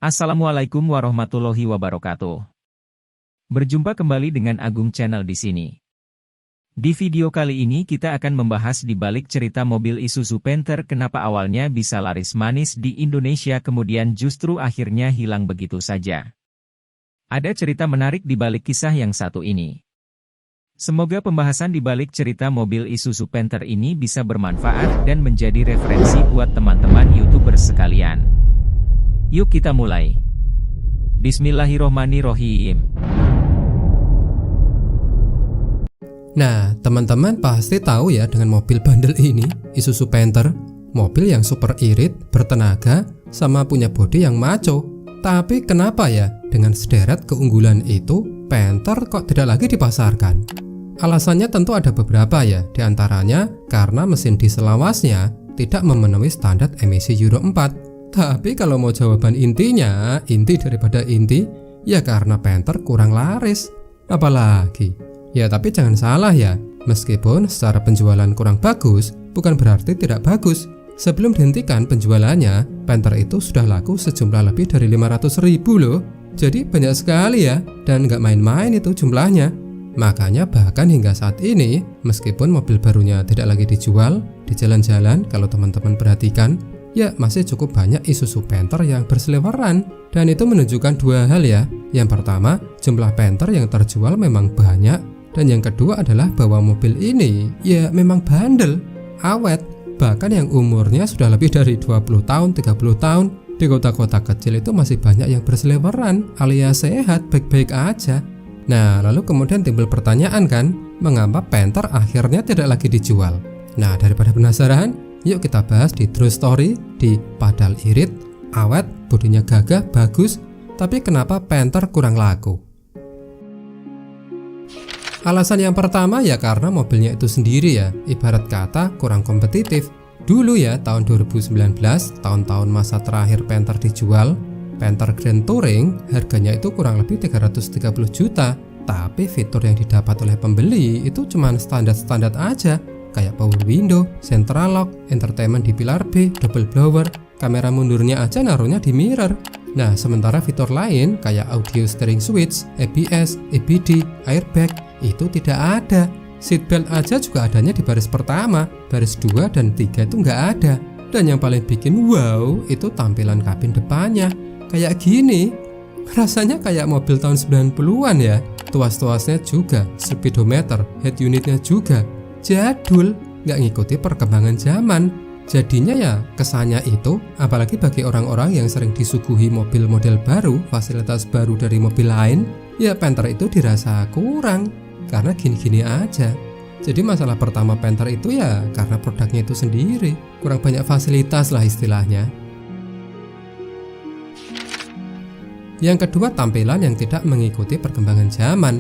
Assalamualaikum warahmatullahi wabarakatuh. Berjumpa kembali dengan Agung Channel di sini. Di video kali ini kita akan membahas di balik cerita mobil Isuzu Panther kenapa awalnya bisa laris manis di Indonesia kemudian justru akhirnya hilang begitu saja. Ada cerita menarik di balik kisah yang satu ini. Semoga pembahasan di balik cerita mobil Isuzu Panther ini bisa bermanfaat dan menjadi referensi buat teman-teman YouTuber sekalian. Yuk kita mulai. Bismillahirrohmanirrohim. Nah, teman-teman pasti tahu ya dengan mobil bandel ini, Isuzu Panther. Mobil yang super irit, bertenaga, sama punya bodi yang maco. Tapi kenapa ya, dengan sederet keunggulan itu, Panther kok tidak lagi dipasarkan? Alasannya tentu ada beberapa ya, diantaranya karena mesin diesel lawasnya tidak memenuhi standar emisi Euro 4. Tapi kalau mau jawaban intinya, inti daripada inti, ya karena Panther kurang laris. Apalagi? Ya tapi jangan salah ya, meskipun secara penjualan kurang bagus, bukan berarti tidak bagus. Sebelum dihentikan penjualannya, Panther itu sudah laku sejumlah lebih dari 500.000 loh. Jadi banyak sekali ya, dan nggak main-main itu jumlahnya. Makanya bahkan hingga saat ini, meskipun mobil barunya tidak lagi dijual, di jalan-jalan kalau teman-teman perhatikan, ya masih cukup banyak Isuzu Panther yang berseliweran. Dan itu menunjukkan dua hal ya. Yang pertama, jumlah Panther yang terjual memang banyak. Dan yang kedua adalah bahwa mobil ini ya memang bandel, awet. Bahkan yang umurnya sudah lebih dari 20 tahun, 30 tahun. Di kota-kota kecil itu masih banyak yang berseliweran alias sehat, baik-baik aja. Nah lalu kemudian timbul pertanyaan kan, mengapa Panther akhirnya tidak lagi dijual? Nah daripada penasaran, yuk kita bahas di true story, di padahal irit, awet, bodinya gagah, bagus, tapi kenapa Panther kurang laku? Alasan yang pertama ya karena mobilnya itu sendiri ya, ibarat kata kurang kompetitif. Dulu ya tahun 2019, tahun-tahun masa terakhir Panther dijual, Panther Grand Touring harganya itu kurang lebih 330 juta. Tapi fitur yang didapat oleh pembeli itu cuma standar-standar aja, kayak power window, central lock, entertainment di pilar B, double blower, kamera mundurnya aja naruhnya di mirror. Nah sementara fitur lain kayak audio steering switch, ABS, EBD, airbag itu tidak ada. Seatbelt aja juga adanya di baris pertama, baris 2 dan 3 itu nggak ada. Dan yang paling bikin wow itu tampilan kabin depannya. Kayak gini, rasanya kayak mobil tahun 90-an ya. Tuas-tuasnya juga, speedometer, head unitnya juga jadul, nggak ngikuti perkembangan zaman. Jadinya ya kesannya itu, apalagi bagi orang-orang yang sering disuguhi mobil model baru, fasilitas baru dari mobil lain, ya Panther itu dirasa kurang, karena gini-gini aja. Jadi masalah pertama Panther itu ya karena produknya itu sendiri, kurang banyak fasilitas lah istilahnya. Yang kedua, tampilan yang tidak mengikuti perkembangan zaman.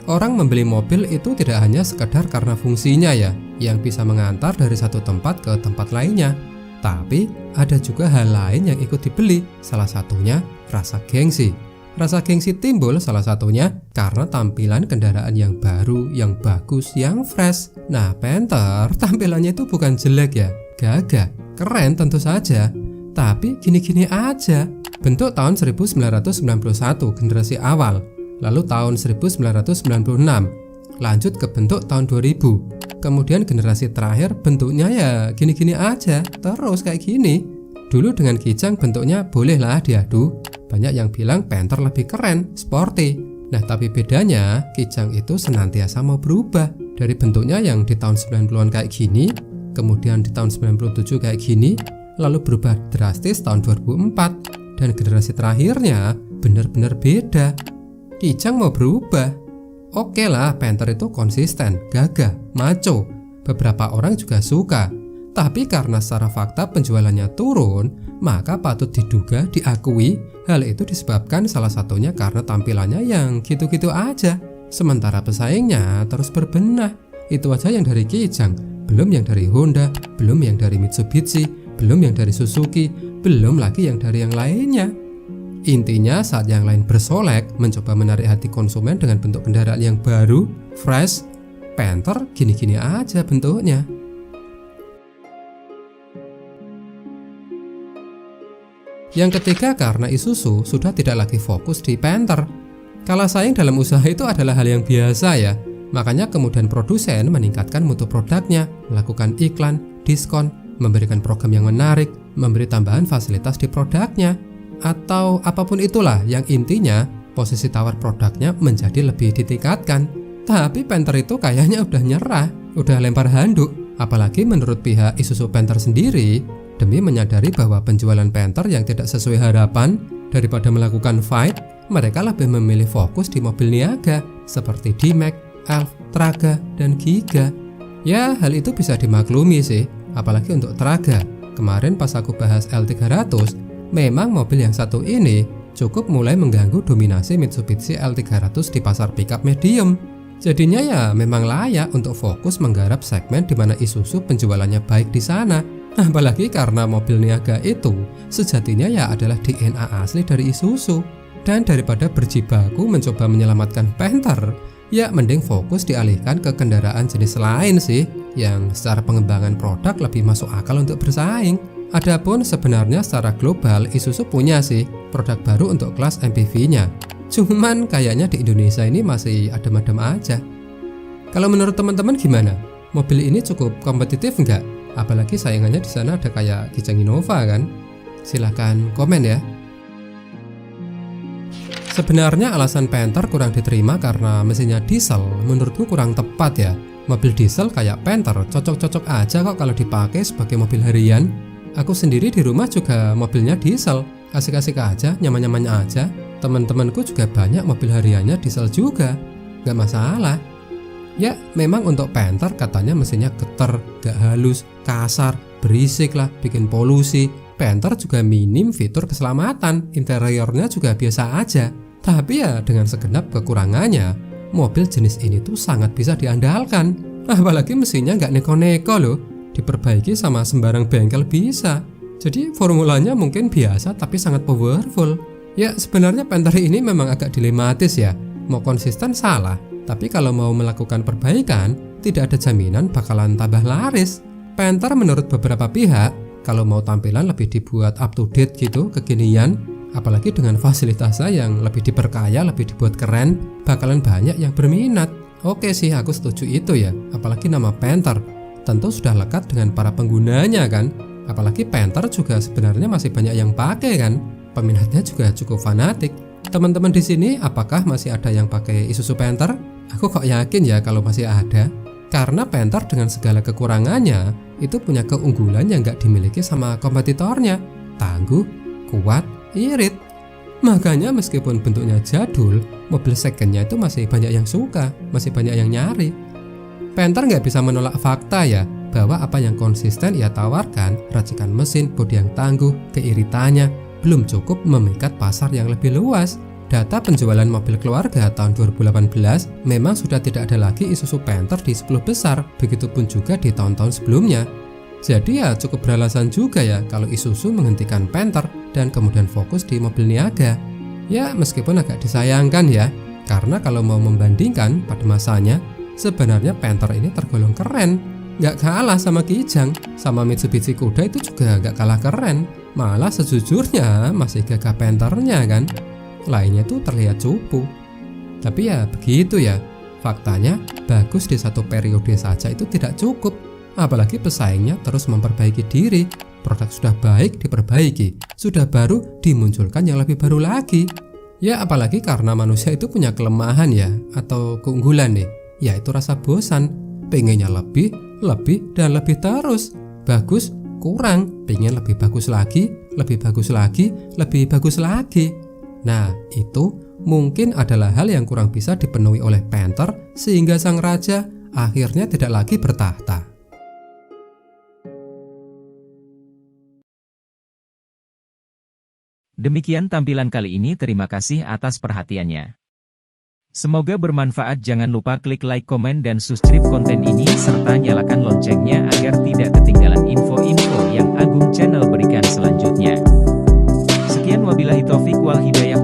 Orang membeli mobil itu tidak hanya sekedar karena fungsinya ya, yang bisa mengantar dari satu tempat ke tempat lainnya. Tapi ada juga hal lain yang ikut dibeli, salah satunya rasa gengsi. Rasa gengsi timbul salah satunya karena tampilan kendaraan yang baru, yang bagus, yang fresh. Nah Panther tampilannya itu bukan jelek ya, gagah, keren tentu saja. Tapi gini-gini aja. Bentuk tahun 1991 generasi awal, lalu tahun 1996, lanjut ke bentuk tahun 2000. Kemudian generasi terakhir bentuknya ya gini-gini aja, terus kayak gini. Dulu dengan Kijang bentuknya bolehlah diadu. Banyak yang bilang Panther lebih keren, sporty. Nah tapi bedanya Kijang itu senantiasa mau berubah. Dari bentuknya yang di tahun 90-an kayak gini, kemudian di tahun 97 kayak gini, lalu berubah drastis tahun 2004. Dan generasi terakhirnya benar-benar beda. Kijang mau berubah. Oke lah, Panther itu konsisten, gagah, maco. Beberapa orang juga suka. Tapi karena secara fakta penjualannya turun, maka patut diduga, diakui, hal itu disebabkan salah satunya karena tampilannya yang gitu-gitu aja. Sementara pesaingnya terus berbenah. Itu aja yang dari Kijang, belum yang dari Honda, belum yang dari Mitsubishi, belum yang dari Suzuki, belum lagi yang dari yang lainnya. Intinya saat yang lain bersolek mencoba menarik hati konsumen dengan bentuk kendaraan yang baru, fresh, Panther gini-gini aja bentuknya. Yang ketiga, karena Isuzu sudah tidak lagi fokus di Panther. Kalah saing dalam usaha itu adalah hal yang biasa ya. Makanya kemudian produsen meningkatkan mutu produknya, melakukan iklan, diskon, memberikan program yang menarik, memberi tambahan fasilitas di produknya, atau apapun itulah yang intinya posisi tawar produknya menjadi lebih ditingkatkan. Tapi Panther itu kayaknya udah nyerah, udah lempar handuk. Apalagi menurut pihak Isuzu Panther sendiri, demi menyadari bahwa penjualan Panther yang tidak sesuai harapan, daripada melakukan fight, mereka lebih memilih fokus di mobil niaga seperti D-Max, Elf, Traga, dan Giga. Ya, hal itu bisa dimaklumi sih, apalagi untuk Traga. Kemarin pas aku bahas L300, memang mobil yang satu ini cukup mulai mengganggu dominasi Mitsubishi L300 di pasar pickup medium. Jadinya ya memang layak untuk fokus menggarap segmen di mana Isuzu penjualannya baik di sana. Apalagi karena mobil niaga itu sejatinya ya adalah DNA asli dari Isuzu. Dan daripada berjibaku mencoba menyelamatkan Panther, ya mending fokus dialihkan ke kendaraan jenis lain sih, yang secara pengembangan produk lebih masuk akal untuk bersaing. Adapun sebenarnya secara global Isuzu punya sih produk baru untuk kelas MPV-nya. Cuman kayaknya di Indonesia ini masih adem-adem aja. Kalau menurut teman-teman gimana? Mobil ini cukup kompetitif nggak? Apalagi saingannya di sana ada kayak Kijang Innova kan? Silahkan komen ya. Sebenarnya alasan Panther kurang diterima karena mesinnya diesel menurutku kurang tepat ya. Mobil diesel kayak Panther cocok-cocok aja kok kalau dipakai sebagai mobil harian. Aku sendiri di rumah juga mobilnya diesel, asik-asik aja, nyaman-nyaman aja. Teman-temanku juga banyak mobil hariannya diesel juga, nggak masalah. Ya memang untuk Panther katanya mesinnya getar, gak halus, kasar, berisik lah, bikin polusi. Panther juga minim fitur keselamatan, interiornya juga biasa aja. Tapi ya dengan segenap kekurangannya, mobil jenis ini tuh sangat bisa diandalkan. Apalagi mesinnya nggak neko-neko loh, diperbaiki sama sembarang bengkel bisa. Jadi formulanya mungkin biasa tapi sangat powerful. Ya sebenarnya Panther ini memang agak dilematis ya. Mau konsisten salah, tapi kalau mau melakukan perbaikan, tidak ada jaminan bakalan tambah laris. Panther menurut beberapa pihak, kalau mau tampilan lebih dibuat up to date gitu, kekinian, apalagi dengan fasilitasnya yang lebih diperkaya, lebih dibuat keren, bakalan banyak yang berminat. Oke sih, aku setuju itu ya. Apalagi nama Panther tentu sudah lekat dengan para penggunanya kan. Apalagi Panther juga sebenarnya masih banyak yang pakai kan. Peminatnya juga cukup fanatik. Teman-teman di sini apakah masih ada yang pakai Isuzu Panther? Aku kok yakin ya kalau masih ada. Karena Panther dengan segala kekurangannya itu punya keunggulan yang nggak dimiliki sama kompetitornya. Tangguh, kuat, irit. Makanya meskipun bentuknya jadul, mobil secondnya itu masih banyak yang suka, masih banyak yang nyari. Panther nggak bisa menolak fakta ya, bahwa apa yang konsisten ia tawarkan, racikan mesin, bodi yang tangguh, keiritannya, belum cukup memikat pasar yang lebih luas. Data penjualan mobil keluarga tahun 2018 memang sudah tidak ada lagi Isuzu Panther di 10 besar, begitupun juga di tahun-tahun sebelumnya. Jadi ya cukup beralasan juga ya kalau Isuzu menghentikan Panther dan kemudian fokus di mobil niaga. Ya meskipun agak disayangkan ya, karena kalau mau membandingkan pada masanya, sebenarnya Panther ini tergolong keren. Gak kalah sama Kijang, sama Mitsubishi Kuda itu juga gak kalah keren. Malah sejujurnya masih gagah Panthernya kan. Lainnya tuh terlihat cupu. Tapi ya begitu ya, faktanya bagus di satu periode saja itu tidak cukup. Apalagi pesaingnya terus memperbaiki diri. Produk sudah baik diperbaiki, sudah baru dimunculkan yang lebih baru lagi. Ya apalagi karena manusia itu punya kelemahan ya, atau keunggulan nih, yaitu rasa bosan. Pengennya lebih, dan lebih terus. Bagus, kurang, pengen lebih bagus lagi, lebih bagus lagi, lebih bagus lagi. Nah, itu mungkin adalah hal yang kurang bisa dipenuhi oleh Panther sehingga sang raja akhirnya tidak lagi bertahta. Demikian tampilan kali ini, terima kasih atas perhatiannya. Semoga bermanfaat. Jangan lupa klik like, komen, dan subscribe konten ini serta nyalakan loncengnya agar tidak ketinggalan info-info yang Agung Channel berikan selanjutnya. Sekian, wabillahi taufik wal hidayah.